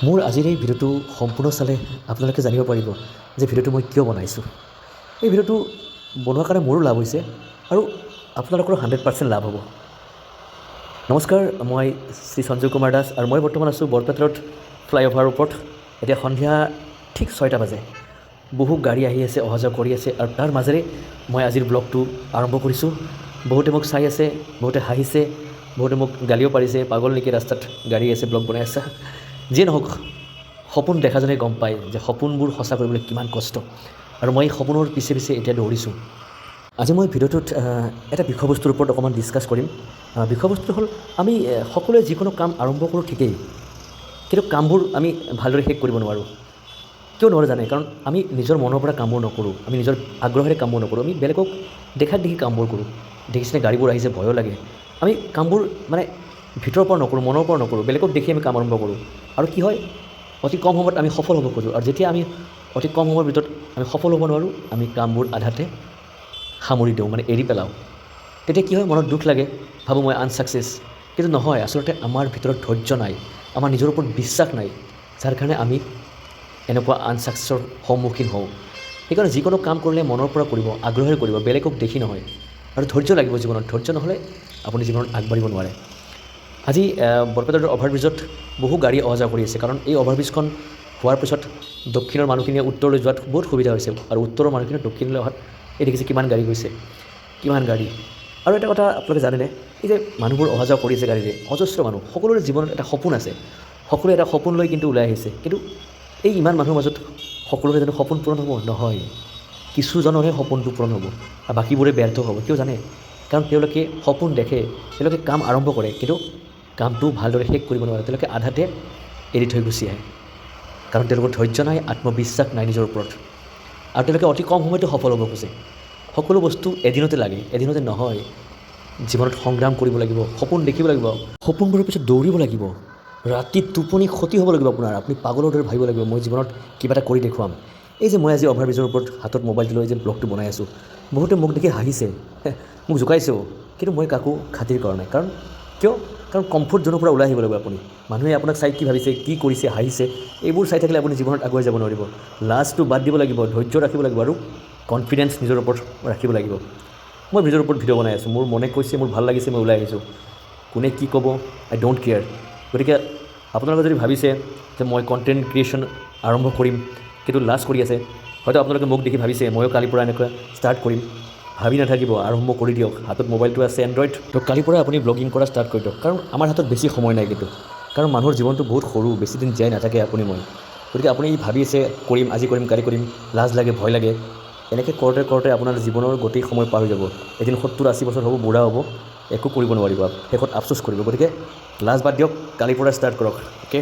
মোৰ আজিৰ এই ভিডিঅ'টো সম্পূৰ্ণ চালে আপোনালোকে জানিব পাৰিব যে ভিডিঅ'টো মই কিয় বনাইছোঁ। এই ভিডিঅ'টো বনোৱাৰ কাৰণে মোৰো লাভ হৈছে আৰু আপোনালোকৰো 100% লাভ হ'ব। নমস্কাৰ, মই শ্ৰী সঞ্জয় কুমাৰ দাস আৰু মই বৰ্তমান আছোঁ বৰপেটা ৰোড ফ্লাইঅভাৰৰ ওপৰত। এতিয়া সন্ধিয়া ঠিক 6টা বাজে। বহু গাড়ী আহি আছে, অহা যোৱা কৰি আছে আৰু তাৰ মাজেৰে মই আজিৰ ব্লগটো আৰম্ভ কৰিছোঁ। বহুতে মোক চাই আছে, বহুতে হাঁহিছে, বহুতে মোক গালিও পাৰিছে, পাগল নেকি ৰাস্তাত গাড়ী আছে ব্লগ বনাই আছা। যিয়ে নহওক, সপোন দেখাজনে গম পায় যে সপোনবোৰ সঁচা কৰিবলৈ কিমান কষ্ট, আৰু মই সপোনৰ পিছে পিছে এতিয়া দৌৰিছোঁ। আজি মই ভিডিঅ'টোত এটা বিষয়বস্তুৰ ওপৰত অকণমান ডিছকাছ কৰিম। বিষয়বস্তুটো হ'ল, আমি সকলোৱে যিকোনো কাম আৰম্ভ কৰোঁ ঠিকেই, কিন্তু কামবোৰ আমি ভালদৰে শেষ কৰিব নোৱাৰোঁ। কিয় নোৱাৰোঁ জানে? কাৰণ আমি নিজৰ মনৰ পৰা কামবোৰ নকৰোঁ, আমি নিজৰ আগ্ৰহেৰে কামবোৰ নকৰোঁ, আমি বেলেগক দেখাত দেখি কামবোৰ কৰোঁ। দেখিছেনে গাড়ীবোৰ আহিছে, ভয়ো লাগে। আমি কামবোৰ মানে ভিতৰৰ পৰা নকৰোঁ, মনৰ পৰা নকৰোঁ, বেলেগক দেখি আমি কাম আৰম্ভ কৰোঁ। আৰু কি হয়, অতি কম সময়ত আমি সফল হ'ব খোজোঁ, আৰু যেতিয়া আমি অতি কম সময়ৰ ভিতৰত আমি সফল হ'ব নোৱাৰোঁ, আমি কামবোৰ আধাতে সামৰি দিওঁ, মানে এৰি পেলাওঁ। তেতিয়া কি হয়, মনত দুখ লাগে, ভাবোঁ মই আনচাকচেছ। কিন্তু নহয়, আচলতে আমাৰ ভিতৰত ধৈৰ্য নাই, আমাৰ নিজৰ ওপৰত বিশ্বাস নাই, যাৰ কাৰণে আমি এনেকুৱা আনচাকচেছৰ সন্মুখীন হওঁ। সেইকাৰণে যিকোনো কাম কৰিলে মনৰ পৰা কৰিব, আগ্ৰহেৰে কৰিব, বেলেগক দেখি নহয়। আৰু ধৈৰ্য লাগিব জীৱনত, ধৈৰ্য নহ'লে আপুনি জীৱনত আগবাঢ়িব নোৱাৰে। আজি বৰপেটা অভাৰব্ৰিজত বহু গাড়ী অহা যোৱা কৰি আছে, কাৰণ এই অভাৰব্ৰিজখন হোৱাৰ পিছত দক্ষিণৰ মানুহখিনিয়ে উত্তৰলৈ যোৱাত বহুত সুবিধা হৈছে, আৰু উত্তৰৰ মানুহখিনিয়ে দক্ষিণলৈ অহাত এই দেখিছে কিমান গাড়ী গৈছে, কিমান গাড়ী। আৰু এটা কথা আপোনালোকে জানেনে, এই যে মানুহবোৰ অহা যোৱা কৰি আছে গাড়ীৰে, অজস্ৰ মানুহ, সকলোৰে জীৱনত এটা সপোন আছে, সকলোৱে এটা সপোন লৈ কিন্তু ওলাই আহিছে। কিন্তু এই ইমান মানুহৰ মাজত সকলোৰে জানো সপোন পূৰণ হ'ব? নহয়, কিছুজনৰহে সপোনটো পূৰণ হ'ব আৰু বাকীবোৰে ব্যৰ্থ হ'ব। কিয় জানে? কাৰণ তেওঁলোকে সপোন দেখে, তেওঁলোকে কাম আৰম্ভ কৰে, কিন্তু কামটো ভালদৰে শেষ কৰিব নোৱাৰে, তেওঁলোকে আধাতে এৰি থৈ গুচি আহে। কাৰণ তেওঁলোকৰ ধৈৰ্য নাই, আত্মবিশ্বাস নাই নিজৰ ওপৰত, আৰু তেওঁলোকে অতি কম সময়তে সফল হ'ব খোজে। সকলো বস্তু এদিনতে লাগে, এদিনতে নহয়। জীৱনত সংগ্ৰাম কৰিব লাগিব, সপোন দেখিব লাগিব, সপোনবোৰৰ পিছত দৌৰিব লাগিব, ৰাতি টোপনি ক্ষতি হ'ব লাগিব আপোনাৰ, আপুনি পাগলৰ দৰে ভাবিব লাগিব মই জীৱনত কিবা এটা কৰি দেখুৱাম। এই যে মই আজি অভাৰব্ৰিজৰ ওপৰত হাতত মোবাইলটো লৈ যে ব্লগটো বনাই আছোঁ, বহুতে মোক দেখি হাঁহিছে, মোক জোকাইছেও, কিন্তু মই কাকো খাতিৰ কৰা নাই। কাৰণ কিয়? কাৰণ কমফৰ্ট জ'নৰ পৰা ওলাই আহিব লাগিব আপুনি। মানুহে আপোনাক চাই কি ভাবিছে, কি কৰিছে, হাঁহিছে, এইবোৰ চাই থাকিলে আপুনি জীৱনত আগুৱাই যাব নোৱাৰিব। লাজটো বাদ দিব লাগিব, ধৈৰ্য ৰাখিব লাগিব, আৰু কনফিডেঞ্চ নিজৰ ওপৰত ৰাখিব লাগিব। মই নিজৰ ওপৰত ভিডিঅ' বনাই আছোঁ, মোৰ মনে কৈছে, মোৰ ভাল লাগিছে, মই ওলাই আহিছোঁ। কোনে কি ক'ব, আই ডোণ্ট কেয়াৰ। গতিকে আপোনালোকে যদি ভাবিছে যে মই কণ্টেণ্ট ক্ৰিয়েশ্যন আৰম্ভ কৰিম কিন্তু লাজ কৰি আছে, হয়তো আপোনালোকে মোক দেখি ভাবিছে ময়ো কালিৰ পৰা এনেকুৱা ষ্টাৰ্ট কৰিম। ভাবি নাথাকিব, আৰম্ভ কৰি দিয়ক। হাতত মোবাইলটো আছে এণ্ড্ৰইড, তো কালিৰ পৰাই আপুনি ব্লগিং কৰা ষ্টাৰ্ট কৰি দিয়ক। কাৰণ আমাৰ হাতত বেছি সময় নাই কিন্তু, কাৰণ মানুহৰ জীৱনটো বহুত সৰু, বেছি দিন জীয়াই নাথাকে আপুনি মই। গতিকে আপুনি ভাবি আছে কৰিম, আজি কৰিম, কালি কৰিম, লাজ লাগে, ভয় লাগে, এনেকৈ কৰোঁতে কৰোঁতে আপোনাৰ জীৱনৰ গোটেই সময় পাৰ হৈ যাব। এদিন 70-80 বছৰ হ'ব, বুঢ়া হ'ব, একো কৰিব নোৱাৰিব, শেষত আফচোচ কৰিব। গতিকে লাজ বাদ দিয়ক, কালিৰ পৰা ষ্টাৰ্ট কৰক। অ'কে।